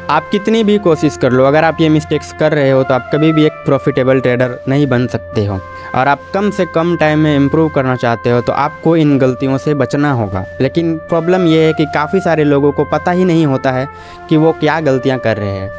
आप कितनी भी कोशिश कर लो, अगर आप ये मिस्टेक्स कर रहे हो तो आप कभी भी एक प्रॉफिटेबल ट्रेडर नहीं बन सकते हो। और आप कम से कम टाइम में इम्प्रूव करना चाहते हो तो आपको इन गलतियों से बचना होगा। लेकिन प्रॉब्लम ये है कि काफ़ी सारे लोगों को पता ही नहीं होता है कि वो क्या गलतियाँ कर रहे हैं,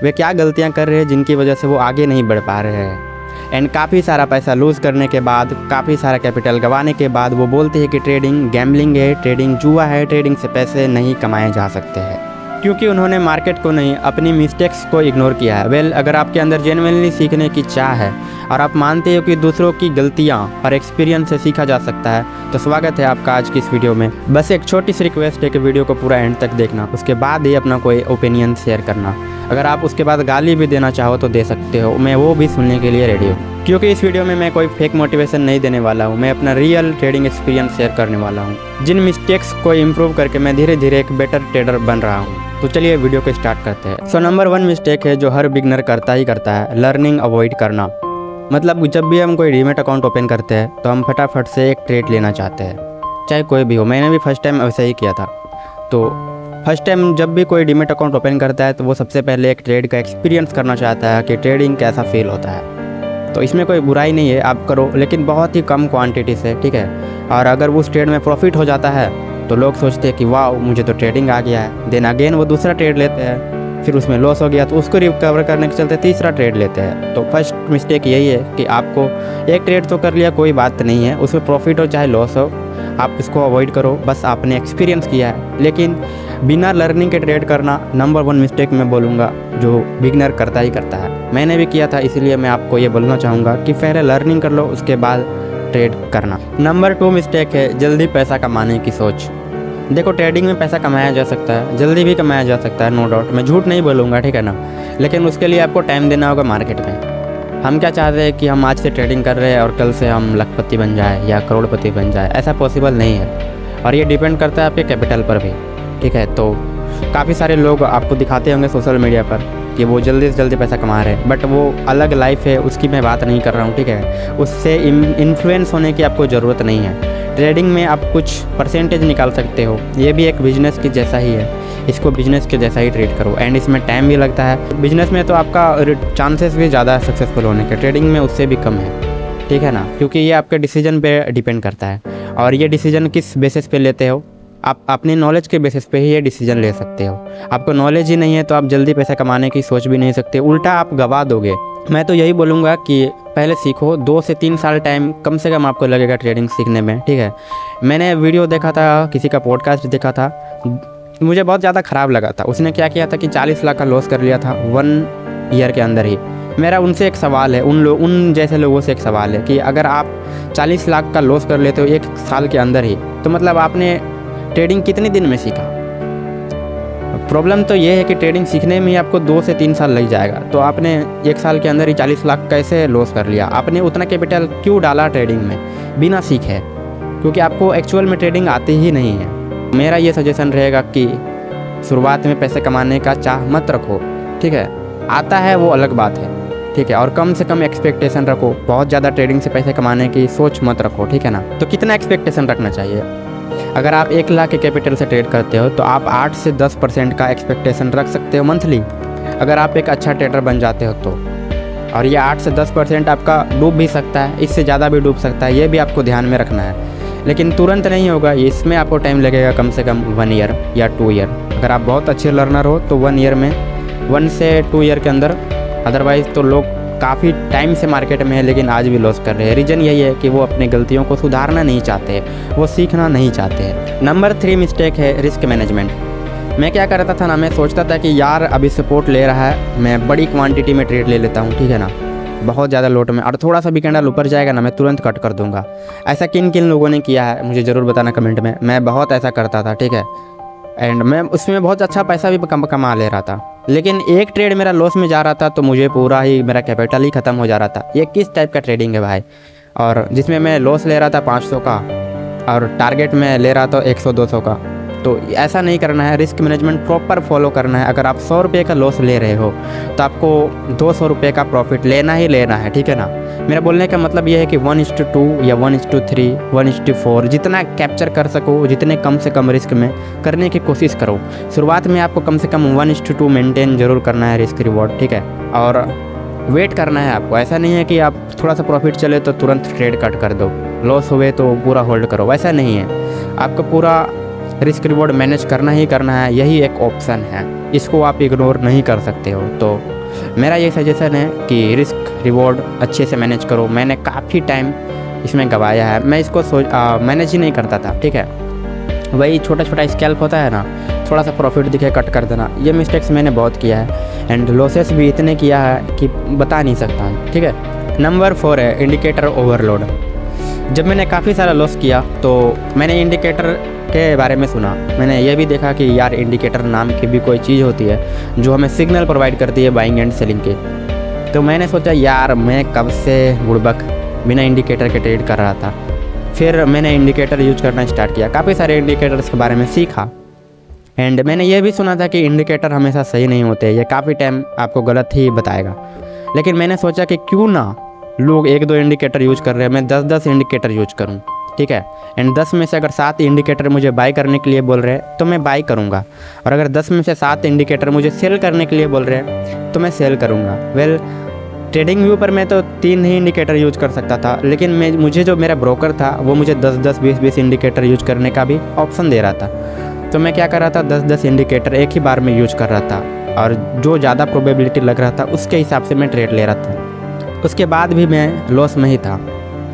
वे क्या गलतियाँ कर रहे हैं जिनकी वजह से वो आगे नहीं बढ़ पा रहे हैं। एंड काफ़ी सारा पैसा लूज़ करने के बाद, काफ़ी सारा कैपिटल गंवाने के बाद वो बोलते हैं कि ट्रेडिंग गैम्बलिंग है, ट्रेडिंग जुआ है, ट्रेडिंग से पैसे नहीं कमाए जा सकते हैं, क्योंकि उन्होंने मार्केट को नहीं, अपनी मिस्टेक्स को इग्नोर किया है। वेल, अगर आपके अंदर जेन्युइनली सीखने की चाह है और आप मानते हो कि दूसरों की गलतियाँ और एक्सपीरियंस से सीखा जा सकता है, तो स्वागत है आपका आज की इस वीडियो में। बस एक छोटी सी रिक्वेस्ट है कि वीडियो को पूरा एंड तक देखना, उसके बाद ही अपना कोई ओपिनियन शेयर करना। अगर आप उसके बाद गाली भी देना चाहो तो दे सकते हो, मैं वो भी सुनने के लिए रेडी हूँ। क्योंकि इस वीडियो में मैं कोई फेक मोटिवेशन नहीं देने वाला हूँ, मैं अपना रियल ट्रेडिंग एक्सपीरियंस शेयर करने वाला हूँ, जिन मिस्टेक्स को इम्प्रूव करके मैं धीरे धीरे एक बेटर ट्रेडर बन रहा हूँ। तो चलिए वीडियो को स्टार्ट करते हैं। सो नंबर 1 मिस्टेक है जो हर बिगनर करता ही करता है, लर्निंग अवॉइड करना। मतलब जब भी हम कोई डीमैट अकाउंट ओपन करते हैं तो हम फटाफट से एक ट्रेड लेना चाहते हैं, चाहे कोई भी हो। मैंने भी फर्स्ट टाइम ऐसा ही किया था। तो फर्स्ट टाइम जब भी कोई डीमैट अकाउंट ओपन करता है तो वो सबसे पहले एक ट्रेड का एक्सपीरियंस करना चाहता है कि ट्रेडिंग कैसा फील होता है। तो इसमें कोई बुराई नहीं है, आप करो, लेकिन बहुत ही कम क्वांटिटी से, ठीक है। और अगर उस ट्रेड में प्रॉफिट हो जाता है तो लोग सोचते हैं कि वाह मुझे तो ट्रेडिंग आ गया है। देन अगेन वो दूसरा ट्रेड लेते हैं, फिर उसमें लॉस हो गया तो उसको रिकवर करने के चलते तीसरा ट्रेड लेते हैं। तो फर्स्ट मिस्टेक यही है कि आपको एक ट्रेड तो कर लिया, कोई बात नहीं है, उसमें प्रॉफिट हो चाहे लॉस हो, आप इसको अवॉइड करो। बस आपने एक्सपीरियंस किया है, लेकिन बिना लर्निंग के ट्रेड करना नंबर 1 मिस्टेक मैं बोलूँगा जो बिगनर करता ही करता है। मैंने भी किया था, इसीलिए मैं आपको ये बोलना चाहूँगा कि पहले लर्निंग कर लो, उसके बाद ट्रेड करना। नंबर 2 मिस्टेक है जल्दी पैसा कमाने की सोच। देखो, ट्रेडिंग में पैसा कमाया जा सकता है, जल्दी भी कमाया जा सकता है, नो डाउट, मैं झूठ नहीं बोलूँगा, ठीक है ना। लेकिन उसके लिए आपको टाइम देना होगा मार्केट में। हम क्या चाहते हैं कि हम आज से ट्रेडिंग कर रहे हैं और कल से हम लखपति बन जाए या करोड़पति बन जाए, ऐसा पॉसिबल नहीं है। और ये डिपेंड करता है आपके कैपिटल पर भी, ठीक है। तो काफ़ी सारे लोग आपको दिखाते होंगे सोशल मीडिया पर कि वो जल्दी से जल्दी पैसा कमा रहे हैं, बट वो अलग लाइफ है, उसकी मैं बात नहीं कर रहा हूँ, ठीक है। उससे इन्फ्लुएंस होने की आपको ज़रूरत नहीं है। ट्रेडिंग में आप कुछ परसेंटेज निकाल सकते हो, ये भी एक बिजनेस के जैसा ही है, इसको बिजनेस के जैसा ही ट्रीट करो। एंड इसमें टाइम भी लगता है, बिजनेस में तो आपका चांसेस भी ज़्यादा है सक्सेसफुल होने के, ट्रेडिंग में उससे भी कम है, ठीक है ना। क्योंकि ये आपके डिसीजन पे डिपेंड करता है, और ये डिसीजन किस बेसिस पे लेते हो, आप अपने नॉलेज के बेसिस पे ही ये डिसीजन ले सकते हो। आपको नॉलेज ही नहीं है तो आप जल्दी पैसा कमाने की सोच भी नहीं सकते, उल्टा आप गवा दोगे। मैं तो यही बोलूँगा कि पहले सीखो, 2 से 3 साल टाइम कम से कम आपको लगेगा ट्रेडिंग सीखने में, ठीक है। मैंने वीडियो देखा था, किसी का पॉडकास्ट देखा था, मुझे बहुत ज़्यादा ख़राब लगा था। उसने क्या किया था कि 40 लाख का लॉस कर लिया था 1 ईयर के अंदर ही। मेरा उनसे एक सवाल है, उन जैसे लोगों से एक सवाल है कि अगर आप 40 लाख का लॉस कर लेते हो 1 साल के अंदर ही, तो मतलब आपने ट्रेडिंग कितने दिन में सीखा। प्रॉब्लम तो ये है कि ट्रेडिंग सीखने में ही आपको 2 से 3 साल लग जाएगा, तो आपने 1 साल के अंदर ही 40 लाख कैसे लॉस कर लिया। आपने उतना कैपिटल क्यों डाला ट्रेडिंग में बिना सीखे, क्योंकि आपको एक्चुअल में ट्रेडिंग आती ही नहीं है। मेरा ये सजेशन रहेगा कि शुरुआत में पैसे कमाने का चाह मत रखो, ठीक है। आता है वो अलग बात है, ठीक है, और कम से कम एक्सपेक्टेशन रखो। बहुत ज़्यादा ट्रेडिंग से पैसे कमाने की सोच मत रखो, ठीक है ना। तो कितना एक्सपेक्टेशन रखना चाहिए, अगर आप 1 लाख के कैपिटल से ट्रेड करते हो तो आप 8 से 10% का एक्सपेक्टेशन रख सकते हो मंथली, अगर आप एक अच्छा ट्रेडर बन जाते हो तो। और ये 8 से 10% आपका डूब भी सकता है, इससे ज़्यादा भी डूब सकता है, ये भी आपको ध्यान में रखना है। लेकिन तुरंत नहीं होगा, इसमें आपको टाइम लगेगा कम से कम 1 ईयर या 2 ईयर। अगर आप बहुत अच्छे लर्नर हो तो 1 ईयर में, 1 से 2 ईयर के अंदर। अदरवाइज़ तो लोग काफ़ी टाइम से मार्केट में है लेकिन आज भी लॉस कर रहे हैं। रीज़न यही है कि वो अपनी गलतियों को सुधारना नहीं चाहते, वो सीखना नहीं चाहते हैं। नंबर 3 मिस्टेक है रिस्क मैनेजमेंट। मैं क्या करता था ना, मैं सोचता था कि यार अभी सपोर्ट ले रहा है, मैं बड़ी क्वांटिटी में ट्रेड ले लेता हूँ, ठीक है ना, बहुत ज़्यादा लोट में, और थोड़ा सा भी कैंडल ऊपर जाएगा ना मैं तुरंत कट कर दूंगा। ऐसा किन किन लोगों ने किया है मुझे ज़रूर बताना कमेंट में। मैं बहुत ऐसा करता था, ठीक है, एंड मैं उसमें बहुत अच्छा पैसा भी कमा ले रहा था। लेकिन एक ट्रेड मेरा लॉस में जा रहा था तो मुझे पूरा ही मेरा कैपिटल ही ख़त्म हो जा रहा था। ये किस टाइप का ट्रेडिंग है भाई। और जिसमें मैं लॉस ले रहा था 500 का और टारगेट में ले रहा था 100-200 का, तो ऐसा नहीं करना है, रिस्क मैनेजमेंट प्रॉपर फॉलो करना है। अगर आप 100 रुपये का लॉस ले रहे हो तो आपको 200 रुपये का प्रॉफिट लेना ही लेना है, ठीक है ना। मेरा बोलने का मतलब ये है कि 1:2 या 1:3 1:4 जितना कैप्चर कर सको, जितने कम से कम रिस्क में करने की कोशिश करो। शुरुआत में आपको कम से कम 1:2 मेंटेन ज़रूर करना है रिस्क रिवॉर्ड, ठीक है। और वेट करना है आपको, ऐसा नहीं है कि आप थोड़ा सा प्रॉफिट चले तो तुरंत ट्रेड कट कर दो, लॉस हुए तो पूरा होल्ड करो, वैसा नहीं है। आपको पूरा रिस्क रिवॉर्ड मैनेज करना ही करना है, यही एक ऑप्शन है, इसको आप इग्नोर नहीं कर सकते हो। तो मेरा ये सजेशन है कि रिस्क रिवॉर्ड अच्छे से मैनेज करो। मैंने काफ़ी टाइम इसमें गवाया है, मैं इसको मैनेज ही नहीं करता था, ठीक है। वही छोटा छोटा स्कैल्प होता है ना, थोड़ा सा प्रॉफिट दिखे कट कर देना, ये मिस्टेक्स मैंने बहुत किया है एंड लॉसेस भी इतने किया है कि बता नहीं सकता हूँ, ठीक है। नंबर 4 है इंडिकेटर ओवरलोड। जब मैंने काफ़ी सारा लॉस किया तो मैंने इंडिकेटर के बारे में सुना, मैंने ये भी देखा कि यार इंडिकेटर नाम की भी कोई चीज़ होती है जो हमें सिग्नल प्रोवाइड करती है बाइंग एंड सेलिंग के। तो मैंने सोचा यार मैं कब से बुड़बक बिना इंडिकेटर के ट्रेड कर रहा था। फिर मैंने इंडिकेटर यूज करना स्टार्ट किया, काफ़ी सारे इंडिकेटर्स के बारे में सीखा एंड मैंने ये भी सुना था कि इंडिकेटर हमेशा सही नहीं होते, ये काफ़ी टाइम आपको गलत ही बताएगा। लेकिन मैंने सोचा कि क्यों ना लोग 1-2 इंडिकेटर यूज कर रहे हैं, मैं 10-10 इंडिकेटर यूज करूं, ठीक है। एंड 10 में से अगर 7 इंडिकेटर मुझे बाय करने के लिए बोल रहे हैं तो मैं बाय करूंगा, और अगर 10 में से 7 इंडिकेटर मुझे सेल करने के लिए बोल रहे हैं तो मैं सेल करूंगा। वेल ट्रेडिंग व्यू पर मैं तो 3 ही इंडिकेटर यूज कर सकता था, लेकिन मुझे जो मेरा ब्रोकर था वो मुझे 10-10 20-20 इंडिकेटर यूज करने का भी ऑप्शन दे रहा था। तो मैं क्या कर रहा था, 10-10 इंडिकेटर एक ही बार में यूज कर रहा था, और जो ज़्यादा प्रोबेबिलिटी लग रहा था उसके हिसाब से मैं ट्रेड ले रहा था। उसके बाद भी मैं लॉस में ही था।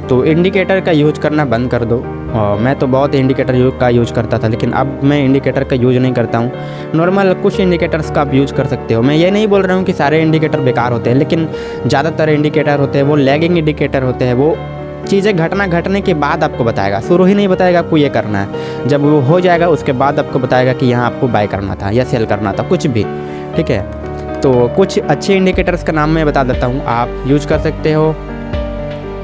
तो इंडिकेटर का यूज करना बंद कर दो। और मैं तो बहुत इंडिकेटर का यूज करता था, लेकिन अब मैं इंडिकेटर का यूज नहीं करता हूँ। नॉर्मल कुछ इंडिकेटर्स का आप यूज कर सकते हो। मैं ये नहीं बोल रहा हूँ कि सारे इंडिकेटर बेकार होते हैं, लेकिन ज़्यादातर इंडिकेटर होते हैं वो लैगिंग इंडिकेटर होते हैं। वो चीज़ें घटने के बाद आपको बताएगा, शुरू ही नहीं बताएगा आपको ये करना है। जब वो हो जाएगा उसके बाद आपको बताएगा कि यहाँ आपको बाय करना था या सेल करना था, कुछ भी, ठीक है। तो कुछ अच्छे इंडिकेटर्स का नाम मैं बता देता हूँ, आप यूज कर सकते हो।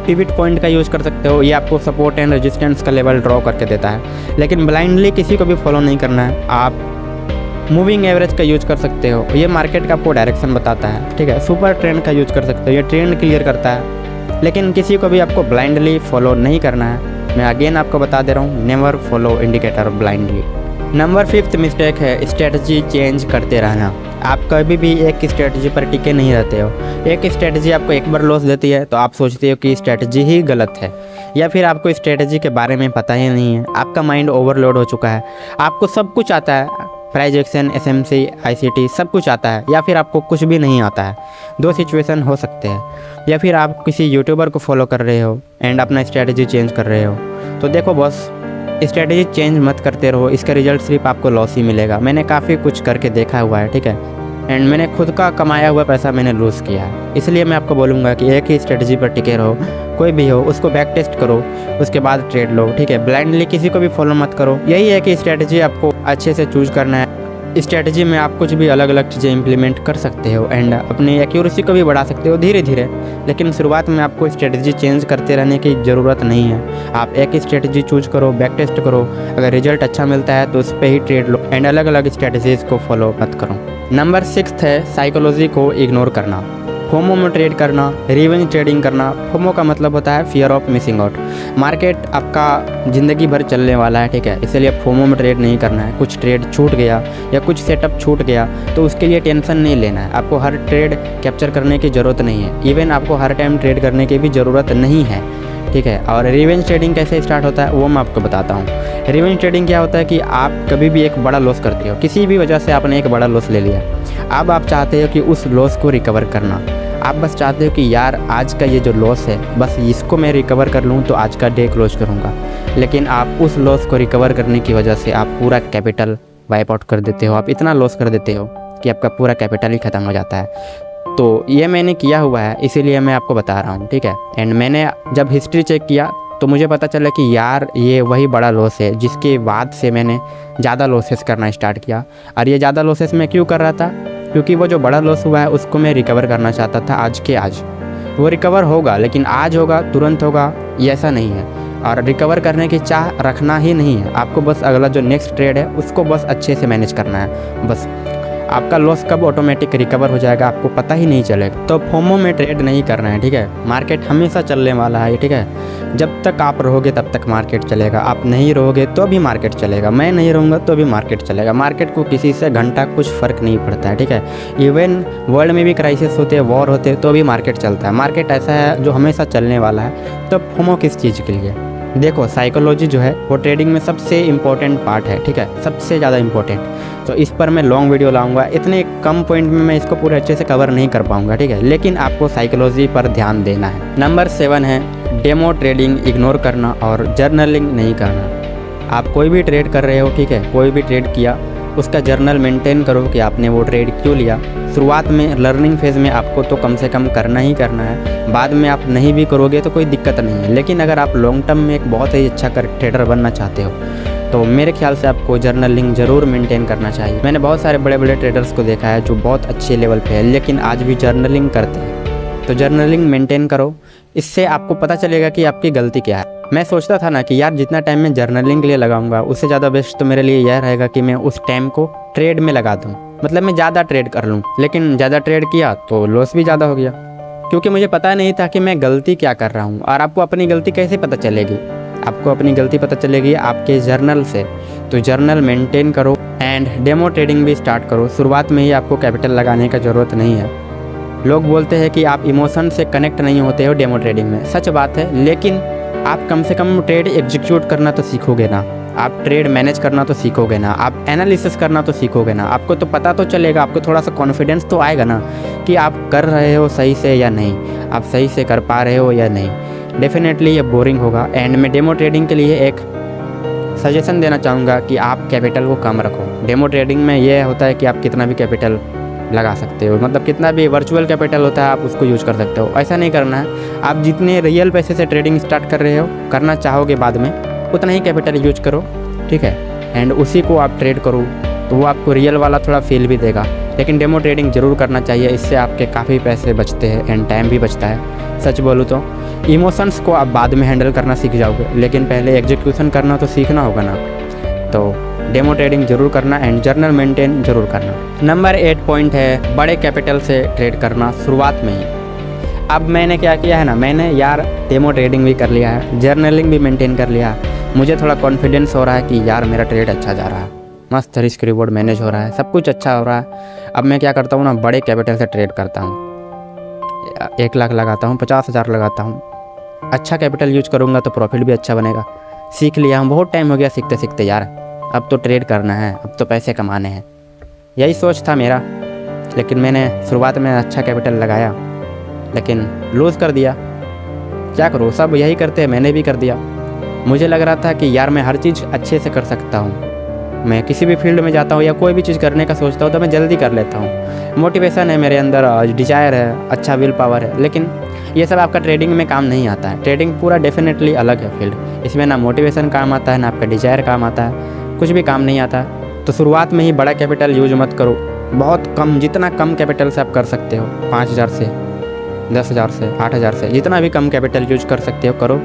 पिवट पॉइंट का यूज़ कर सकते हो, ये आपको सपोर्ट एंड रेजिस्टेंस का लेवल ड्रॉ करके देता है, लेकिन ब्लाइंडली किसी को भी फॉलो नहीं करना है। आप मूविंग एवरेज का यूज़ कर सकते हो, ये मार्केट का आपको डायरेक्शन बताता है, ठीक है। सुपर ट्रेंड का यूज़ कर सकते हो, ये ट्रेंड क्लियर करता है, लेकिन किसी को भी आपको ब्लाइंडली फॉलो नहीं करना है। मैं अगेन आपको बता दे रहा हूँ, never follow indicator blindly. Number 5 mistake है स्ट्रेटजी चेंज करते रहना। आप कभी भी एक स्ट्रेटजी पर टिके नहीं रहते हो। एक स्ट्रेटजी आपको एक बार लॉस देती है तो आप सोचते हो कि स्ट्रेटजी ही गलत है, या फिर आपको स्ट्रेटजी के बारे में पता ही नहीं है, आपका माइंड ओवरलोड हो चुका है, आपको सब कुछ आता है, प्राइस एक्शन, एसएमसी, आईसीटी सब कुछ आता है, या फिर आपको कुछ भी नहीं आता है। 2 सिचुएशन हो सकते हैं, या फिर आप किसी यूट्यूबर को फॉलो कर रहे हो एंड अपना स्ट्रेटजी चेंज कर रहे हो। तो देखो बॉस, स्ट्रेटजी चेंज मत करते रहो, इसका रिजल्ट सिर्फ आपको लॉस ही मिलेगा। मैंने काफ़ी कुछ करके देखा हुआ है, ठीक है, एंड मैंने खुद का कमाया हुआ पैसा मैंने लूज़ किया है। इसलिए मैं आपको बोलूँगा कि एक ही स्ट्रेटजी पर टिके रहो, कोई भी हो उसको बैक टेस्ट करो, उसके बाद ट्रेड लो, ठीक है। ब्लाइंडली किसी को भी फॉलो मत करो। यही है कि स्ट्रेटजी आपको अच्छे से चूज करना है। स्ट्रेटजी में आप कुछ भी अलग अलग चीज़ें इंप्लीमेंट कर सकते हो एंड अपनी एक्यूरेसी को भी बढ़ा सकते हो धीरे धीरे, लेकिन शुरुआत में आपको स्ट्रेटजी चेंज करते रहने की ज़रूरत नहीं है। आप एक ही स्ट्रेटजी चूज करो, बैक टेस्ट करो, अगर रिजल्ट अच्छा मिलता है तो उस पर ही ट्रेड लो एंड अलग अलग स्ट्रेटजीज़ को फॉलो मत करो। नंबर 6 है साइकोलॉजी को इग्नोर करना। फोमो में ट्रेड करना, रिवेंज ट्रेडिंग करना। फोमो का मतलब होता है fear of missing out. Market आपका ज़िंदगी भर चलने वाला है, ठीक है, इसलिए फोमो में ट्रेड नहीं करना है। कुछ ट्रेड छूट गया या कुछ सेटअप छूट गया तो उसके लिए टेंशन नहीं लेना है। आपको हर ट्रेड कैप्चर करने की ज़रूरत नहीं है, इवन आपको हर टाइम ट्रेड करने की भी ज़रूरत नहीं है, ठीक है। और रिवेंज ट्रेडिंग कैसे स्टार्ट होता है वो मैं आपको बताता हूँ। रिवेंज ट्रेडिंग क्या होता है कि आप कभी भी एक बड़ा लॉस करते हो, किसी भी वजह से आपने एक बड़ा लॉस ले लिया, अब आप चाहते हो कि उस लॉस को रिकवर करना। आप बस चाहते हो कि यार आज का ये जो लॉस है बस इसको मैं रिकवर कर लूँ तो आज का डे क्लोज करूँगा, लेकिन आप उस लॉस को रिकवर करने की वजह से आप पूरा कैपिटल वाइप आउट कर देते हो। आप इतना लॉस कर देते हो कि आपका पूरा कैपिटल ही ख़त्म हो जाता है। तो ये मैंने किया हुआ है, इसीलिए मैं आपको बता रहा हूँ, ठीक है। एंड मैंने जब हिस्ट्री चेक किया तो मुझे पता चला कि यार ये वही बड़ा लॉस है जिसके बाद से मैंने ज़्यादा लॉसेस करना स्टार्ट किया। और ये ज़्यादा लॉसेस मैं क्यों कर रहा था, क्योंकि वो जो बड़ा लॉस हुआ है उसको मैं रिकवर करना चाहता था आज के आज। वो रिकवर होगा, लेकिन आज होगा, तुरंत होगा, ये ऐसा नहीं है। और रिकवर करने की चाह रखना ही नहीं है। आपको बस अगला जो नेक्स्ट ट्रेड है उसको बस अच्छे से मैनेज करना है। बस आपका लॉस कब ऑटोमेटिक रिकवर हो जाएगा आपको पता ही नहीं चलेगा। तो फोमो में ट्रेड नहीं करना है, ठीक है। मार्केट हमेशा चलने वाला है, ठीक है। जब तक आप रहोगे तब तक मार्केट चलेगा, आप नहीं रहोगे तो भी मार्केट चलेगा, मैं नहीं रहूँगा तो भी मार्केट चलेगा। मार्केट को किसी से घंटा कुछ फ़र्क नहीं पड़ता है, ठीक है। इवन वर्ल्ड में भी क्राइसिस होते हैं, वॉर होते हैं, तो भी मार्केट चलता है। मार्केट ऐसा है जो हमेशा चलने वाला है। तो फोमो किस चीज़ के लिए? देखो, साइकोलॉजी जो है वो ट्रेडिंग में सबसे इम्पोर्टेंट पार्ट है, ठीक है, सबसे ज़्यादा इम्पोर्टेंट। तो इस पर मैं लॉन्ग वीडियो लाऊंगा, इतने कम पॉइंट में मैं इसको पूरे अच्छे से कवर नहीं कर पाऊंगा, ठीक है। लेकिन आपको साइकोलॉजी पर ध्यान देना है। नंबर 7 है डेमो ट्रेडिंग इग्नोर करना और जर्नलिंग नहीं करना। आप कोई भी ट्रेड कर रहे हो, ठीक है, कोई भी ट्रेड किया उसका जर्नल मेंटेन करो कि आपने वो ट्रेड क्यों लिया। शुरुआत में लर्निंग फेज़ में आपको तो कम से कम करना ही करना है, बाद में आप नहीं भी करोगे तो कोई दिक्कत नहीं है। लेकिन अगर आप लॉन्ग टर्म में एक बहुत ही अच्छा ट्रेडर बनना चाहते हो तो मेरे ख्याल से आपको जर्नलिंग ज़रूर मेंटेन करना चाहिए। मैंने बहुत सारे बड़े बड़े ट्रेडर्स को देखा है जो बहुत अच्छे लेवल पे है लेकिन आज भी जर्नलिंग करते हैं। तो जर्नलिंग मेंटेन करो, इससे आपको पता चलेगा कि आपकी गलती क्या है। मैं सोचता था ना कि यार जितना टाइम मैं जर्नलिंग के लिए लगाऊंगा उससे ज़्यादा बेस्ट तो मेरे लिए यह रहेगा कि मैं उस टाइम को ट्रेड में लगा दूँ, मतलब मैं ज़्यादा ट्रेड कर लूँ। लेकिन ज़्यादा ट्रेड किया तो लॉस भी ज़्यादा हो गया क्योंकि मुझे पता नहीं था कि मैं गलती क्या कर रहा हूँ। और आपको अपनी गलती कैसे पता चलेगी? आपको अपनी गलती पता चलेगी आपके जर्नल से। तो जर्नल मेंटेन करो एंड डेमो ट्रेडिंग भी स्टार्ट करो। शुरुआत में ही आपको कैपिटल लगाने का ज़रूरत नहीं है। लोग बोलते हैं कि आप इमोशन से कनेक्ट नहीं होते हो डेमो ट्रेडिंग में, सच बात है। लेकिन आप कम से कम ट्रेड एग्जीक्यूट करना तो सीखोगे ना, आप ट्रेड मैनेज करना तो सीखोगे ना, आप एनालिसिस करना तो सीखोगे ना। आपको तो पता तो चलेगा, आपको थोड़ा सा कॉन्फिडेंस तो आएगा ना कि आप कर रहे हो सही से या नहीं, आप सही से कर पा रहे हो या नहीं। डेफिनेटली ये बोरिंग होगा। एंड मैं डेमो ट्रेडिंग के लिए एक सजेशन देना चाहूँगा कि आप कैपिटल को कम रखो। डेमो ट्रेडिंग में यह होता है कि आप कितना भी कैपिटल लगा सकते हो, मतलब कितना भी वर्चुअल कैपिटल होता है आप उसको यूज कर सकते हो। ऐसा नहीं करना है। आप जितने रियल पैसे से ट्रेडिंग स्टार्ट कर रहे हो, करना चाहोगे बाद में, उतना ही कैपिटल यूज करो, ठीक है। एंड उसी को आप ट्रेड करो तो वो आपको रियल वाला थोड़ा फील भी देगा। लेकिन डेमो ट्रेडिंग ज़रूर करना चाहिए, इससे आपके काफ़ी पैसे बचते हैं एंड टाइम भी बचता है। सच बोलूँ तो इमोशंस को आप बाद में हैंडल करना सीख जाओगे, लेकिन पहले एग्जीक्यूशन करना तो सीखना होगा ना। तो डेमो ट्रेडिंग जरूर करना एंड जर्नल मेंटेन जरूर करना। नंबर 8 पॉइंट है बड़े कैपिटल से ट्रेड करना शुरुआत में ही। अब मैंने क्या किया है ना, मैंने यार डेमो ट्रेडिंग भी कर लिया है, जर्नलिंग भी मेंटेन कर लिया। मुझे थोड़ा कॉन्फिडेंस हो रहा है कि यार मेरा ट्रेड अच्छा जा रहा है, मस्त रिस्क रिवॉर्ड मैनेज हो रहा है, सब कुछ अच्छा हो रहा है। अब मैं क्या करता हूँ ना, बड़े कैपिटल से ट्रेड करता हूँ। 1 लाख लगाता हूँ, 50,000 लगाता हूँ। अच्छा कैपिटल यूज करूँगा तो प्रॉफिट भी अच्छा बनेगा। सीख लिया हूँ, बहुत टाइम हो गया सीखते सीखते यार, अब तो ट्रेड करना है, अब तो पैसे कमाने हैं, यही सोच था मेरा। लेकिन मैंने शुरुआत में अच्छा कैपिटल लगाया लेकिन लूज़ कर दिया। क्या करूँ, सब यही करते हैं, मैंने भी कर दिया। मुझे लग रहा था कि यार मैं हर चीज़ अच्छे से कर सकता हूँ। मैं किसी भी फील्ड में जाता हूँ या कोई भी चीज़ करने का सोचता हूँ तो मैं जल्दी कर लेता हूँ। मोटिवेशन है मेरे अंदर, डिजायर है, अच्छा विल पावर है। लेकिन ये सब आपका ट्रेडिंग में काम नहीं आता है। ट्रेडिंग पूरा डेफिनेटली अलग है फील्ड। इसमें ना मोटिवेशन काम आता है ना आपका डिजायर काम आता है, कुछ भी काम नहीं आता है। तो शुरुआत में ही बड़ा कैपिटल यूज मत करो, बहुत कम, जितना कम कैपिटल से आप कर सकते हो, 5,000 से, 10,000 से, 8,000 से, जितना भी कम कैपिटल यूज कर सकते हो करो।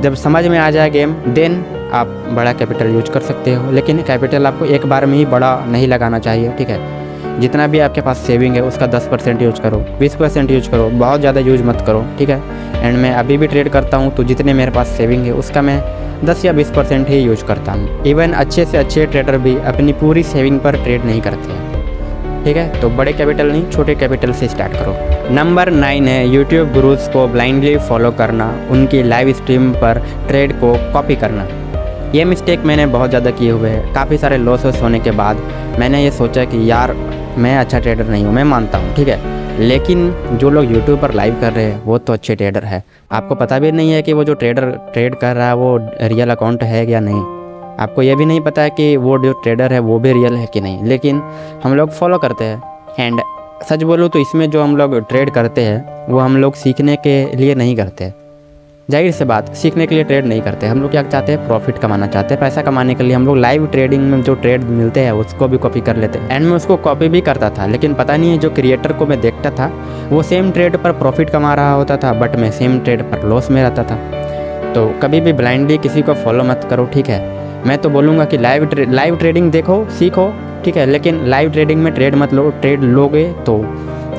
जब समझ में आ जाए गेम देन आप बड़ा कैपिटल यूज कर सकते हो। लेकिन कैपिटल आपको एक बार में ही बड़ा नहीं लगाना चाहिए, ठीक है। जितना भी आपके पास सेविंग है उसका 10% यूज करो, 20% यूज करो, बहुत ज़्यादा यूज मत करो, ठीक है। एंड मैं अभी भी ट्रेड करता हूँ तो जितने मेरे पास सेविंग है उसका मैं 10 या 20% ही यूज करता हूँ। इवन अच्छे से अच्छे ट्रेडर भी अपनी पूरी सेविंग पर ट्रेड नहीं करते हैं, ठीक है। तो बड़े कैपिटल नहीं, छोटे कैपिटल से स्टार्ट करो। नंबर 9 है यूट्यूब गुरुज को ब्लाइंडली फॉलो करना, उनकी लाइव स्ट्रीम पर ट्रेड को कॉपी करना। ये मिस्टेक मैंने बहुत ज़्यादा किए हुए हैं। काफ़ी सारे लॉसेस होने के बाद मैंने ये सोचा कि यार मैं अच्छा ट्रेडर नहीं हूँ, मैं मानता हूँ, ठीक है। लेकिन जो लोग यूट्यूब पर लाइव कर रहे हैं वो तो अच्छे ट्रेडर है। आपको पता भी नहीं है कि वो जो ट्रेडर ट्रेड कर रहा है वो रियल अकाउंट है या नहीं। आपको ये भी नहीं पता है कि वो जो ट्रेडर है वो भी रियल है कि नहीं, लेकिन हम लोग फॉलो करते हैं। एंड सच बोलूँ तो इसमें जो हम लोग ट्रेड करते हैं वो हम लोग सीखने के लिए नहीं करते। जाहिर से बात, सीखने के लिए ट्रेड नहीं करते। हम लोग क्या चाहते हैं, प्रॉफिट कमाना चाहते हैं। पैसा कमाने के लिए हम लोग लाइव ट्रेडिंग में जो ट्रेड मिलते हैं उसको भी कॉपी कर लेते हैं। एंड मैं उसको कॉपी भी करता था, लेकिन पता नहीं है जो क्रिएटर को मैं देखता था वो सेम ट्रेड पर प्रॉफिट कमा रहा होता था बट मैं सेम ट्रेड पर लॉस में रहता था। तो कभी भी ब्लाइंडली किसी को फॉलो मत करो, ठीक है। मैं तो बोलूँगा कि लाइव ट्रेडिंग देखो, सीखो, ठीक है, लेकिन लाइव ट्रेडिंग में ट्रेड मत लो। ट्रेड लोगे तो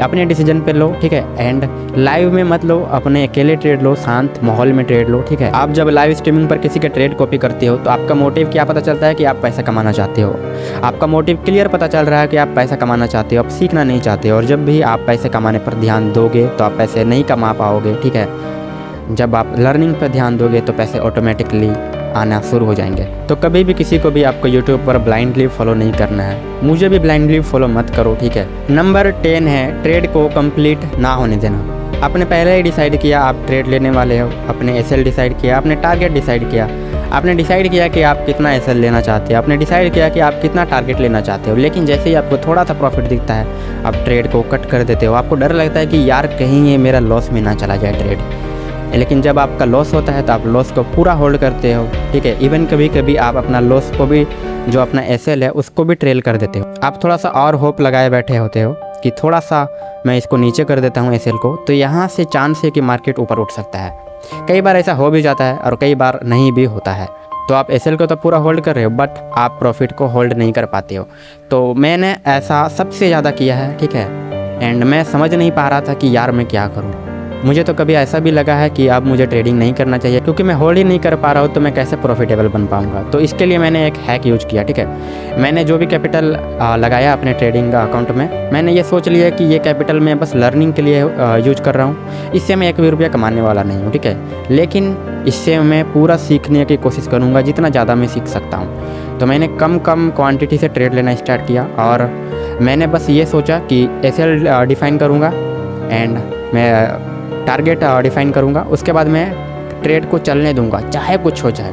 अपने डिसीजन पे लो, ठीक है। एंड लाइव में मत लो, अपने अकेले ट्रेड लो, शांत माहौल में ट्रेड लो, ठीक है। आप जब लाइव स्ट्रीमिंग पर किसी के ट्रेड कॉपी करते हो तो आपका मोटिव क्या पता चलता है कि आप पैसा कमाना चाहते हो। आपका मोटिव क्लियर पता चल रहा है कि आप पैसा कमाना चाहते हो, आप सीखना नहीं चाहते हो। और जब भी आप पैसे कमाने पर ध्यान दोगे तो आप पैसे नहीं कमा पाओगे, ठीक है। जब आप लर्निंग पर ध्यान दोगे तो पैसे ऑटोमेटिकली आना शुरू हो जाएंगे। तो कभी भी किसी को भी आपको यूट्यूब पर ब्लाइंडली फॉलो नहीं करना है। मुझे भी ब्लाइंडली फॉलो मत करो, ठीक है। नंबर 10 है ट्रेड को कंप्लीट ना होने देना। आपने पहले ही डिसाइड किया आप ट्रेड लेने वाले हो, आपने एसएल डिसाइड किया, आपने टारगेट डिसाइड किया, आपने डिसाइड किया कि आप कितना एसएल लेना चाहते हो, आपने डिसाइड किया कि आप कितना टारगेट लेना चाहते हो। लेकिन जैसे ही आपको थोड़ा सा प्रॉफिट दिखता है आप ट्रेड को कट कर देते हो। आपको डर लगता है कि यार कहीं ये मेरा लॉस में ना चला जाए ट्रेड। लेकिन जब आपका लॉस होता है तो आप लॉस को पूरा होल्ड करते हो, ठीक है। इवन कभी कभी आप अपना लॉस को भी, जो अपना एसएल है उसको भी ट्रेल कर देते हो। आप थोड़ा सा और होप लगाए बैठे होते हो कि थोड़ा सा मैं इसको नीचे कर देता हूँ एसएल को, तो यहाँ से चांस है कि मार्केट ऊपर उठ सकता है। कई बार ऐसा हो भी जाता है और कई बार नहीं भी होता है। तो आप एसएल को तो पूरा होल्ड कर रहे हो बट आप प्रॉफिट को होल्ड नहीं कर पाते हो। तो मैंने ऐसा सबसे ज़्यादा किया है, ठीक है। एंड मैं समझ नहीं पा रहा था कि यार मैं क्या करूँ। मुझे तो कभी ऐसा भी लगा है कि अब मुझे ट्रेडिंग नहीं करना चाहिए, क्योंकि मैं होल्ड ही नहीं कर पा रहा हूँ तो मैं कैसे प्रॉफिटेबल बन पाऊँगा। तो इसके लिए मैंने एक हैक यूज किया, ठीक है। मैंने जो भी कैपिटल लगाया अपने ट्रेडिंग अकाउंट में, मैंने ये सोच लिया कि ये कैपिटल मैं बस लर्निंग के लिए यूज कर रहा हूँ। इससे मैं 1 भी रुपया कमाने वाला नहीं हूँ, ठीक है। लेकिन इससे मैं पूरा सीखने की कोशिश करूँगा जितना ज़्यादा मैं सीख सकता हूँ। तो मैंने कम क्वान्टिटी से ट्रेड लेना स्टार्ट किया और मैंने बस ये सोचा कि एसएल डिफ़ाइन करूँगा एंड मैं टारगेट डिफ़ाइन करूँगा। उसके बाद मैं ट्रेड को चलने दूंगा, चाहे कुछ हो, चाहे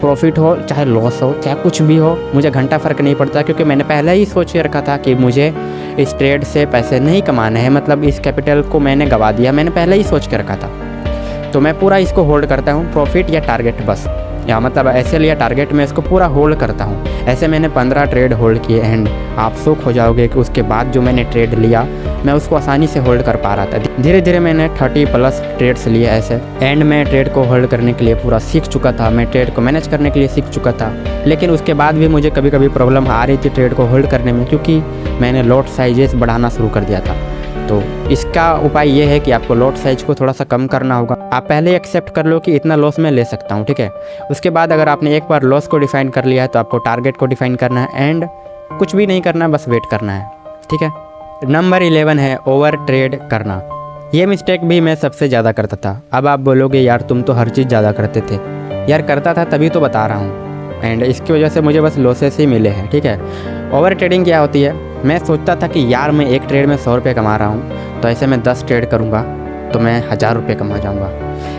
प्रॉफिट हो चाहे लॉस हो, चाहे कुछ भी हो, मुझे घंटा फ़र्क नहीं पड़ता। क्योंकि मैंने पहले ही सोच के रखा था कि मुझे इस ट्रेड से पैसे नहीं कमाने हैं, मतलब इस कैपिटल को मैंने गंवा दिया, मैंने पहले ही सोच के रखा था। तो मैं पूरा इसको होल्ड करता हूँ, प्रॉफिट या टारगेट बस, या मतलब ऐसे लिया टारगेट में इसको पूरा होल्ड करता हूँ। ऐसे मैंने 15 ट्रेड होल्ड किए एंड आप शॉक हो जाओगे कि उसके बाद जो मैंने ट्रेड लिया मैं उसको आसानी से होल्ड कर पा रहा था। धीरे धीरे मैंने 30+ ट्रेड्स लिए ऐसे एंड मैं ट्रेड को होल्ड करने के लिए पूरा सीख चुका था, मैं ट्रेड को मैनेज करने के लिए सीख चुका था। लेकिन उसके बाद भी मुझे कभी कभी प्रॉब्लम आ रही थी ट्रेड को होल्ड करने में, क्योंकि मैंने लॉट साइजेस बढ़ाना शुरू कर दिया था। तो इसका उपाय ये है कि आपको लॉट साइज को थोड़ा सा कम करना होगा। आप पहले एक्सेप्ट कर लो कि इतना लॉस मैं ले सकता हूँ, ठीक है। उसके बाद अगर आपने एक बार लॉस को डिफ़ाइन कर लिया है तो आपको टारगेट को डिफ़ाइन करना है एंड कुछ भी नहीं करना है, बस वेट करना है, ठीक है। नंबर 11 है ओवर ट्रेड करना। ये मिस्टेक भी मैं सबसे ज़्यादा करता था। अब आप बोलोगे यार तुम तो हर चीज़ ज़्यादा करते थे। यार करता था तभी तो बता रहा हूँ एंड इसकी वजह से मुझे बस लॉसेस ही मिले हैं, ठीक है। ओवर ट्रेडिंग क्या होती है, मैं सोचता था कि यार मैं एक ट्रेड में 100 रुपये कमा रहा हूँ, तो ऐसे मैं 10 ट्रेड करूँगा तो मैं 1000 रुपये कमा जाऊँगा।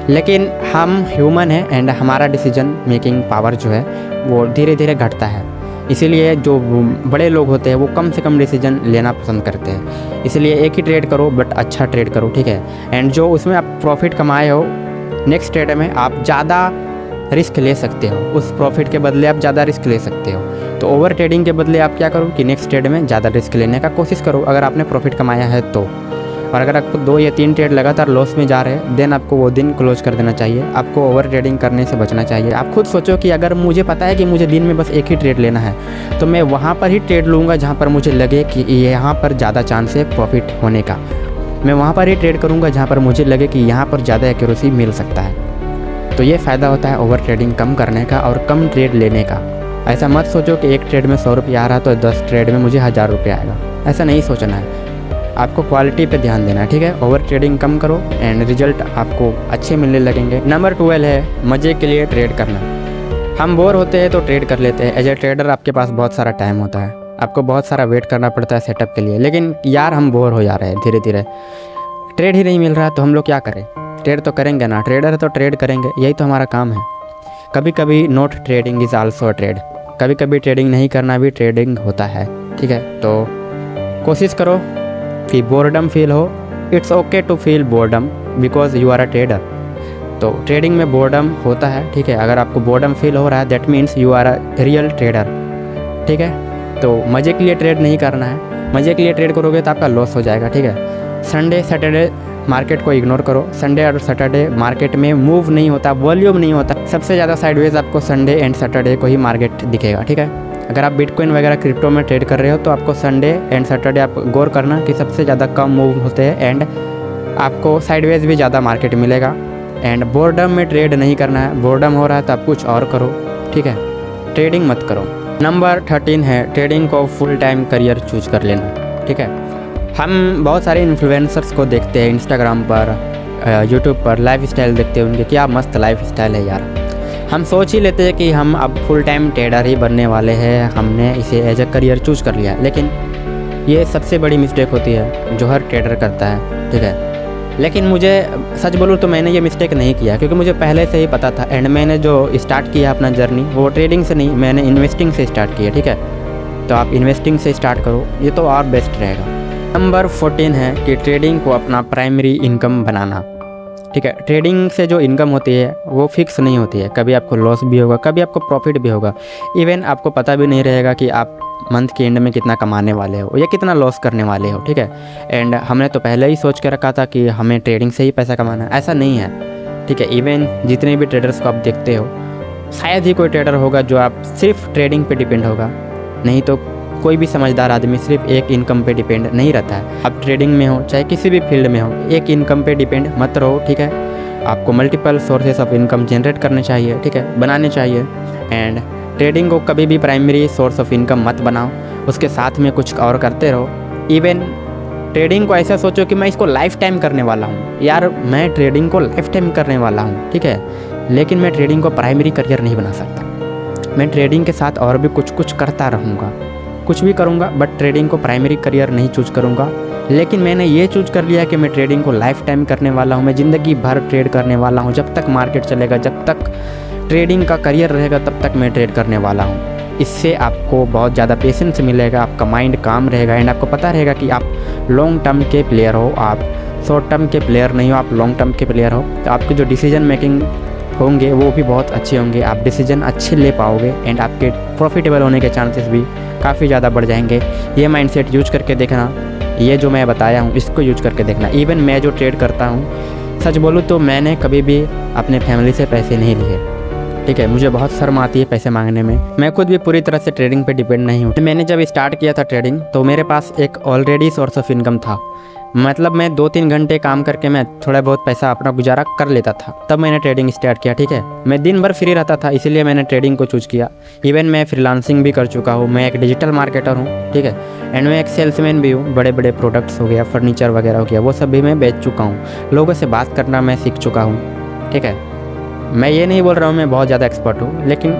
लेकिन हम ह्यूमन हैं एंड हमारा डिसीजन मेकिंग पावर जो है वो धीरे धीरे घटता है। इसीलिए जो बड़े लोग होते हैं वो कम से कम डिसीजन लेना पसंद करते हैं। इसलिए एक ही ट्रेड करो बट अच्छा ट्रेड करो, ठीक है। एंड जो उसमें आप प्रॉफिट कमाए हो नेक्स्ट ट्रेड में आप ज़्यादा रिस्क ले सकते हो, उस प्रॉफिट के बदले आप ज़्यादा रिस्क ले सकते हो। तो ओवर ट्रेडिंग के बदले आप क्या करो कि नेक्स्ट ट्रेड में ज़्यादा रिस्क लेने का कोशिश करो अगर आपने प्रॉफिट कमाया है तो। और अगर आपको 2 या 3 ट्रेड लगातार लॉस में जा रहे हैं देन आपको वो दिन क्लोज कर देना चाहिए। आपको ओवर ट्रेडिंग करने से बचना चाहिए। आप खुद सोचो कि अगर मुझे पता है कि मुझे दिन में बस एक ही ट्रेड लेना है तो मैं वहाँ पर ही ट्रेड लूँगा जहाँ पर मुझे लगे कि यहाँ पर ज़्यादा चांस है प्रॉफिट होने का। मैं वहाँ पर ही ट्रेड करूँगा जहाँ पर मुझे लगे कि यहाँ पर ज़्यादा एक्यूरेसी मिल सकता है। तो ये फ़ायदा होता है ओवर ट्रेडिंग कम करने का और कम ट्रेड लेने का। ऐसा मत सोचो कि एक ट्रेड में 100 रुपये आ रहा तो 10 ट्रेड में मुझे 1000 रुपये आएगा, ऐसा नहीं सोचना है। आपको क्वालिटी पे ध्यान देना है, ठीक है। ओवर ट्रेडिंग कम करो एंड रिजल्ट आपको अच्छे मिलने लगेंगे। नंबर 12 है मज़े के लिए ट्रेड करना। हम बोर होते हैं तो ट्रेड कर लेते हैं। एज ए ट्रेडर आपके पास बहुत सारा टाइम होता है, आपको बहुत सारा वेट करना पड़ता है सेटअप के लिए। लेकिन यार हम बोर हो जा रहे हैं, धीरे धीरे ट्रेड ही नहीं मिल रहा है तो हम लोग क्या करें। ट्रेड तो करेंगे ना, ट्रेडर है तो ट्रेड करेंगे, यही तो हमारा काम है। कभी कभी not trading is also a trade. कभी कभी ट्रेडिंग नहीं करना भी ट्रेडिंग होता है, ठीक है। तो कोशिश करो कि बोर्डम फील हो। It's okay to feel boredom because you are a trader. तो ट्रेडिंग में बोर्डम होता है, ठीक है। अगर आपको बोर्डम फील हो रहा है that means you are a real trader, ठीक है। तो मज़े के लिए ट्रेड नहीं करना है। मज़े के लिए ट्रेड करोगे तो आपका लॉस हो जाएगा, ठीक है। संडे सैटरडे मार्केट को इग्नोर करो। संडे और सैटरडे मार्केट में मूव नहीं होता, वॉल्यूम नहीं होता। सबसे ज़्यादा साइडवेज आपको संडे एंड सैटरडे को ही मार्केट दिखेगा, ठीक है। अगर आप बिटकॉइन वगैरह क्रिप्टो में ट्रेड कर रहे हो तो आपको संडे एंड सैटरडे आप गौर करना कि सबसे ज़्यादा कम मूव होते हैं एंड आपको साइडवेज भी ज़्यादा मार्केट मिलेगा। एंड बोर्डम में ट्रेड नहीं करना है, बोर्डम हो रहा है तो आप कुछ और करो, ठीक है, ट्रेडिंग मत करो। नंबर 13 है ट्रेडिंग को फुल टाइम करियर चूज कर लेना, ठीक है। हम बहुत सारे इन्फ्लुएंसर्स को देखते हैं इंस्टाग्राम पर, यूट्यूब पर, लाइफ स्टाइल देखते हैं उनके, क्या मस्त लाइफ स्टाइल है यार। हम सोच ही लेते हैं कि हम अब फुल टाइम ट्रेडर ही बनने वाले हैं, हमने इसे एज अ करियर चूज़ कर लिया। लेकिन ये सबसे बड़ी मिस्टेक होती है जो हर ट्रेडर करता है, ठीक है। लेकिन मुझे सच बोलूँ तो मैंने ये मिस्टेक नहीं किया, क्योंकि मुझे पहले से ही पता था। एंड मैंने जो स्टार्ट किया अपना जर्नी वो ट्रेडिंग से नहीं, मैंने इन्वेस्टिंग से स्टार्ट किया, ठीक है। तो आप इन्वेस्टिंग से स्टार्ट करो, ये तो और बेस्ट रहेगा। नंबर 14 है कि ट्रेडिंग को अपना प्राइमरी इनकम बनाना, ठीक है। ट्रेडिंग से जो इनकम होती है वो फिक्स नहीं होती है, कभी आपको लॉस भी होगा, कभी आपको प्रॉफिट भी होगा। इवन आपको पता भी नहीं रहेगा कि आप मंथ के एंड में कितना कमाने वाले हो या कितना लॉस करने वाले हो, ठीक है। एंड हमने तो पहले ही सोच के रखा था कि हमें ट्रेडिंग से ही पैसा कमाना है, ऐसा नहीं है, ठीक है। इवन जितने भी ट्रेडर्स को आप देखते हो, शायद ही कोई ट्रेडर होगा जो आप सिर्फ ट्रेडिंग पे डिपेंड होगा, नहीं तो कोई भी समझदार आदमी सिर्फ एक इनकम पे डिपेंड नहीं रहता है। आप ट्रेडिंग में हो चाहे किसी भी फील्ड में हो, एक इनकम पे डिपेंड मत रहो, ठीक है। आपको multiple sources of income generate करने चाहिए, ठीक है, बनाने चाहिए। एंड ट्रेडिंग को कभी भी प्राइमरी सोर्स ऑफ इनकम मत बनाओ, उसके साथ में कुछ और करते रहो। इवन ट्रेडिंग को ऐसा सोचो कि मैं इसको लाइफ टाइम करने वाला हूँ, यार मैं ट्रेडिंग को लाइफ टाइम करने वाला हूँ, ठीक है। लेकिन मैं ट्रेडिंग को प्राइमरी करियर नहीं बना सकता। मैं ट्रेडिंग के साथ और भी कुछ करता रहूँगा, कुछ भी करूँगा, बट ट्रेडिंग को प्राइमरी करियर नहीं चूज करूँगा। लेकिन मैंने ये चूज कर लिया कि मैं ट्रेडिंग को लाइफ टाइम करने वाला हूँ, मैं ज़िंदगी भर ट्रेड करने वाला हूँ। जब तक मार्केट चलेगा, जब तक ट्रेडिंग का करियर रहेगा, तब तक मैं ट्रेड करने वाला हूँ। इससे आपको बहुत ज़्यादा पेशेंस मिलेगा, आपका माइंड काम रहेगा एंड आपको पता रहेगा कि आप लॉन्ग टर्म के प्लेयर हो, आप शॉर्ट टर्म के प्लेयर नहीं हो, आप लॉन्ग टर्म के प्लेयर हो। तो आपके जो डिसीजन मेकिंग होंगे वो भी बहुत अच्छे होंगे, आप डिसीजन अच्छे ले पाओगे एंड आपके प्रॉफिटेबल होने के चांसेस भी काफ़ी ज़्यादा बढ़ जाएंगे। ये माइंडसेट यूज करके देखना, ये जो मैं बताया हूँ इसको यूज करके देखना। इवन मैं जो ट्रेड करता हूँ, सच बोलूँ तो मैंने कभी भी अपने फैमिली से पैसे नहीं लिए, ठीक है। मुझे बहुत शर्म आती है पैसे मांगने में, मैं खुद भी पूरी तरह से ट्रेडिंग पे डिपेंड नहीं हूँ। मैंने जब स्टार्ट किया था ट्रेडिंग तो मेरे पास एक ऑलरेडी सोर्स ऑफ इनकम था, मतलब मैं 2-3 घंटे काम करके मैं थोड़ा बहुत पैसा अपना गुजारा कर लेता था, तब मैंने ट्रेडिंग स्टार्ट किया, ठीक है। मैं दिन भर फ्री रहता था, इसीलिए मैंने ट्रेडिंग को चूज किया। इवन मैं फ्रीलांसिंग भी कर चुका हूँ, मैं एक डिजिटल मार्केटर हूँ, ठीक है। एंड मैं एक सेल्समैन भी हूँ, बड़े बड़े प्रोडक्ट्स हो गया, फर्नीचर वगैरह हो गया, वो सब भी मैं बेच चुका हूँ। लोगों से बात करना मैं सीख चुका हूँ, ठीक है। मैं ये नहीं बोल रहा हूँ मैं बहुत ज़्यादा एक्सपर्ट हूँ, लेकिन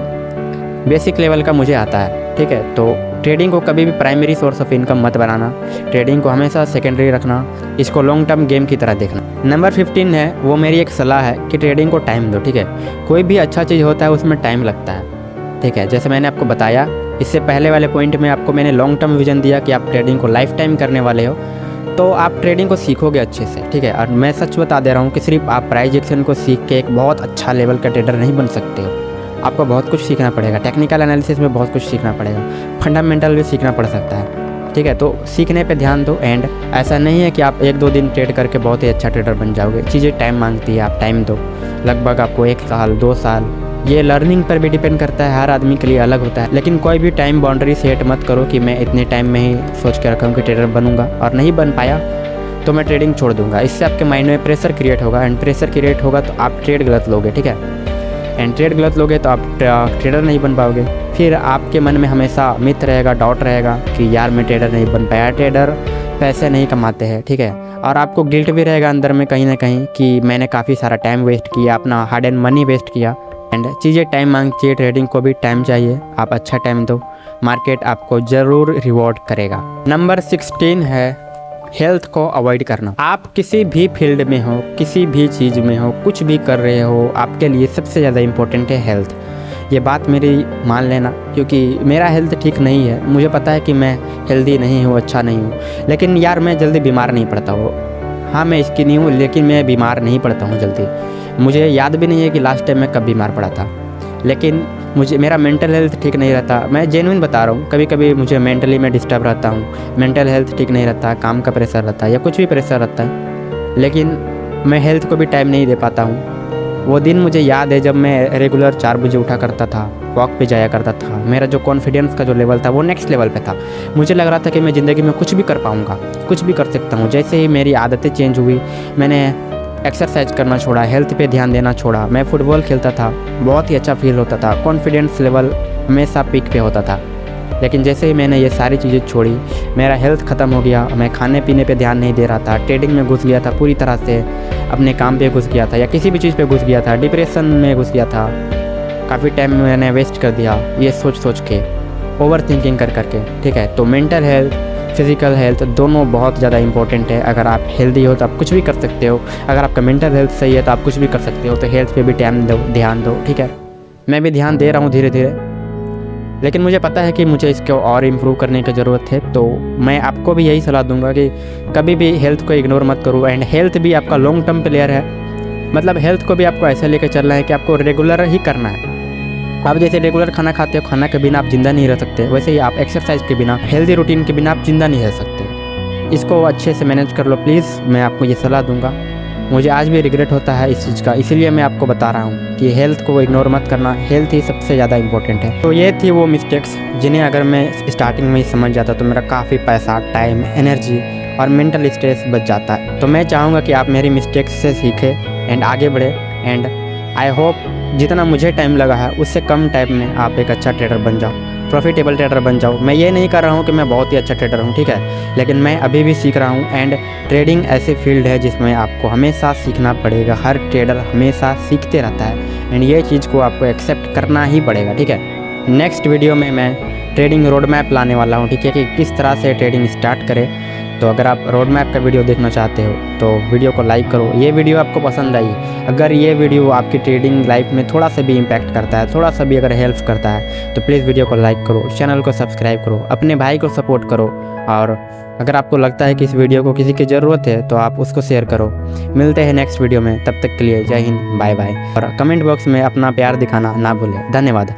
बेसिक लेवल का मुझे आता है, ठीक है। तो ट्रेडिंग को कभी भी प्राइमरी सोर्स ऑफ इनकम मत बनाना, ट्रेडिंग को हमेशा सेकेंडरी रखना, इसको लॉन्ग टर्म गेम की तरह देखना। नंबर 15 है, वो मेरी एक सलाह है कि ट्रेडिंग को टाइम दो, ठीक है। कोई भी अच्छा चीज़ होता है उसमें टाइम लगता है, ठीक है। जैसे मैंने आपको बताया इससे पहले वाले पॉइंट में, आपको मैंने लॉन्ग टर्म विजन दिया कि आप ट्रेडिंग को लाइफ टाइम करने वाले हो, तो आप ट्रेडिंग को सीखोगे अच्छे से, ठीक है। और मैं सच बता दे रहा हूँ कि सिर्फ आप प्राइस एक्शन को सीख के एक बहुत अच्छा लेवल का ट्रेडर नहीं बन सकते हो, आपको बहुत कुछ सीखना पड़ेगा। टेक्निकल एनालिसिस में बहुत कुछ सीखना पड़ेगा, फंडामेंटल भी सीखना पड़ सकता है, ठीक है। तो सीखने पे ध्यान दो। एंड ऐसा नहीं है कि आप 1-2 दिन ट्रेड करके बहुत ही अच्छा ट्रेडर बन जाओगे, चीज़ें टाइम मांगती है, आप टाइम दो। लगभग आपको 1 साल 2 साल, ये लर्निंग पर भी डिपेंड करता है, हर आदमी के लिए अलग होता है। लेकिन कोई भी टाइम बाउंड्री सेट मत करो कि मैं इतने टाइम में ही सोच के रखा हूँ कि ट्रेडर बनूंगा और नहीं बन पाया तो मैं ट्रेडिंग छोड़ दूंगा। इससे आपके माइंड में प्रेशर क्रिएट होगा, एंड प्रेशर क्रिएट होगा तो आप ट्रेड गलत लोगे, ठीक है। एंड ट्रेड गलत लोगे तो आप ट्रेडर नहीं बन पाओगे। फिर आपके मन में हमेशा मिथ रहेगा, डाउट रहेगा कि यार मैं ट्रेडर नहीं बन पाया, ट्रेडर पैसे नहीं कमाते हैं, ठीक है। और आपको गिल्ट भी रहेगा अंदर में कहीं ना कहीं कि मैंने काफ़ी सारा टाइम वेस्ट किया, अपना हार्ड एंड मनी वेस्ट किया। एंड चीज़ें टाइम मांगती है, ट्रेडिंग को भी टाइम चाहिए, आप अच्छा टाइम दो, मार्केट आपको ज़रूर रिवॉर्ड करेगा। नंबर 16 है हेल्थ को अवॉइड करना। आप किसी भी फील्ड में हो, किसी भी चीज़ में हो, कुछ भी कर रहे हो, आपके लिए सबसे ज़्यादा इम्पोर्टेंट है हेल्थ। ये बात मेरी मान लेना, क्योंकि मेरा हेल्थ ठीक नहीं है, मुझे पता है कि मैं हेल्दी नहीं हूँ, अच्छा नहीं हूँ, लेकिन यार मैं जल्दी बीमार नहीं पड़ता हूँ। हाँ मैं स्किनी हूँ लेकिन मैं बीमार नहीं पड़ता हूँ जल्दी। मुझे याद भी नहीं है कि लास्ट टाइम मैं कब बीमार पड़ा था, लेकिन मुझे मेरा मेंटल हेल्थ ठीक नहीं रहता। मैं जेन्युइन बता रहा हूँ, कभी कभी मुझे मेंटली मैं डिस्टर्ब रहता हूँ, मेंटल हेल्थ ठीक नहीं रहता, काम का प्रेशर रहता है या कुछ भी प्रेशर रहता है, लेकिन मैं हेल्थ को भी टाइम नहीं दे पाता हूँ। वो दिन मुझे याद है जब मैं रेगुलर 4 बजे उठा करता था, वॉक पे जाया करता था। मेरा जो कॉन्फिडेंस का जो लेवल था वो नेक्स्ट लेवल पे था। मुझे लग रहा था कि मैं ज़िंदगी में कुछ भी कर पाऊँगा, कुछ भी कर सकता हूँ। जैसे ही मेरी आदतें चेंज हुई, मैंने एक्सरसाइज करना छोड़ा, हेल्थ पे ध्यान देना छोड़ा, मैं फुटबॉल खेलता था, बहुत ही अच्छा फील होता था, कॉन्फिडेंस लेवल हमेशा पीक पे होता था। लेकिन जैसे ही मैंने ये सारी चीज़ें छोड़ी, मेरा हेल्थ ख़त्म हो गया, मैं खाने पीने पे ध्यान नहीं दे रहा था, ट्रेडिंग में घुस गया था पूरी तरह से, अपने काम पे घुस गया था या किसी भी चीज़ पे घुस गया था, डिप्रेशन में घुस गया था। काफ़ी टाइम मैंने वेस्ट कर दिया ये सोच के, ओवर थिंकिंग कर के, ठीक है। तो मेंटल हेल्थ, फिज़िकल हेल्थ दोनों बहुत ज़्यादा इंपॉर्टेंट है। अगर आप हेल्दी हो तो आप कुछ भी कर सकते हो, अगर आपका मेंटल हेल्थ सही है तो आप कुछ भी कर सकते हो। तो हेल्थ पे भी ध्यान दो, ठीक है। मैं भी ध्यान दे रहा हूँ धीरे धीरे, लेकिन मुझे पता है कि मुझे इसको और इम्प्रूव करने की ज़रूरत है। तो मैं आपको भी यही सलाह दूंगा कि कभी भी हेल्थ को इग्नोर मत करो। एंड हेल्थ भी आपका लॉन्ग टर्म प्लेयर है, मतलब हेल्थ को भी आपको ऐसे लेकर चलना है कि आपको रेगुलर ही करना है। आप जैसे रेगुलर खाना खाते हो, खाना के बिना आप ज़िंदा नहीं रह सकते, वैसे ही आप एक्सरसाइज के बिना, हेल्दी रूटीन के बिना आप ज़िंदा नहीं रह सकते। इसको अच्छे से मैनेज कर लो प्लीज़, मैं आपको ये सलाह दूंगा। मुझे आज भी रिग्रेट होता है इस चीज़ का, इसीलिए मैं आपको बता रहा हूँ कि हेल्थ को इग्नोर मत करना, हेल्थ ही सबसे ज़्यादा इंपॉर्टेंट है। तो ये थी वो मिस्टेक्स जिन्हें अगर मैं स्टार्टिंग में ही समझ जाता तो मेरा काफ़ी पैसा, टाइम, एनर्जी और मेंटल स्ट्रेस बच जाता है। तो मैं चाहूँगा कि आप मेरी मिस्टेक्स से सीखें एंड आगे बढ़े। एंड आई होप जितना मुझे टाइम लगा है उससे कम टाइम में आप एक अच्छा ट्रेडर बन जाओ, प्रॉफिटेबल ट्रेडर बन जाओ। मैं ये नहीं कर रहा हूँ कि मैं बहुत ही अच्छा ट्रेडर हूँ, ठीक है, लेकिन मैं अभी भी सीख रहा हूँ। एंड ट्रेडिंग ऐसी फील्ड है जिसमें आपको हमेशा सीखना पड़ेगा, हर ट्रेडर हमेशा सीखते रहता है एंड ये चीज़ को आपको एक्सेप्ट करना ही पड़ेगा, ठीक है। नेक्स्ट वीडियो में मैं ट्रेडिंग रोड मैप लाने वाला हूँ, ठीक है, कि किस तरह से ट्रेडिंग स्टार्ट करें। तो अगर आप रोड मैप का वीडियो देखना चाहते हो तो वीडियो को लाइक करो। ये वीडियो आपको पसंद आई, अगर ये वीडियो आपकी ट्रेडिंग लाइफ में थोड़ा सा भी इम्पैक्ट करता है, थोड़ा सा भी अगर हेल्प करता है, तो प्लीज़ वीडियो को लाइक करो, चैनल को सब्सक्राइब करो, अपने भाई को सपोर्ट करो। और अगर आपको लगता है कि इस वीडियो को किसी की ज़रूरत है तो आप उसको शेयर करो। मिलते हैं नेक्स्ट वीडियो में, तब तक के लिए जय हिंद, बाय बाय। और कमेंट बॉक्स में अपना प्यार दिखाना ना भूलें। धन्यवाद।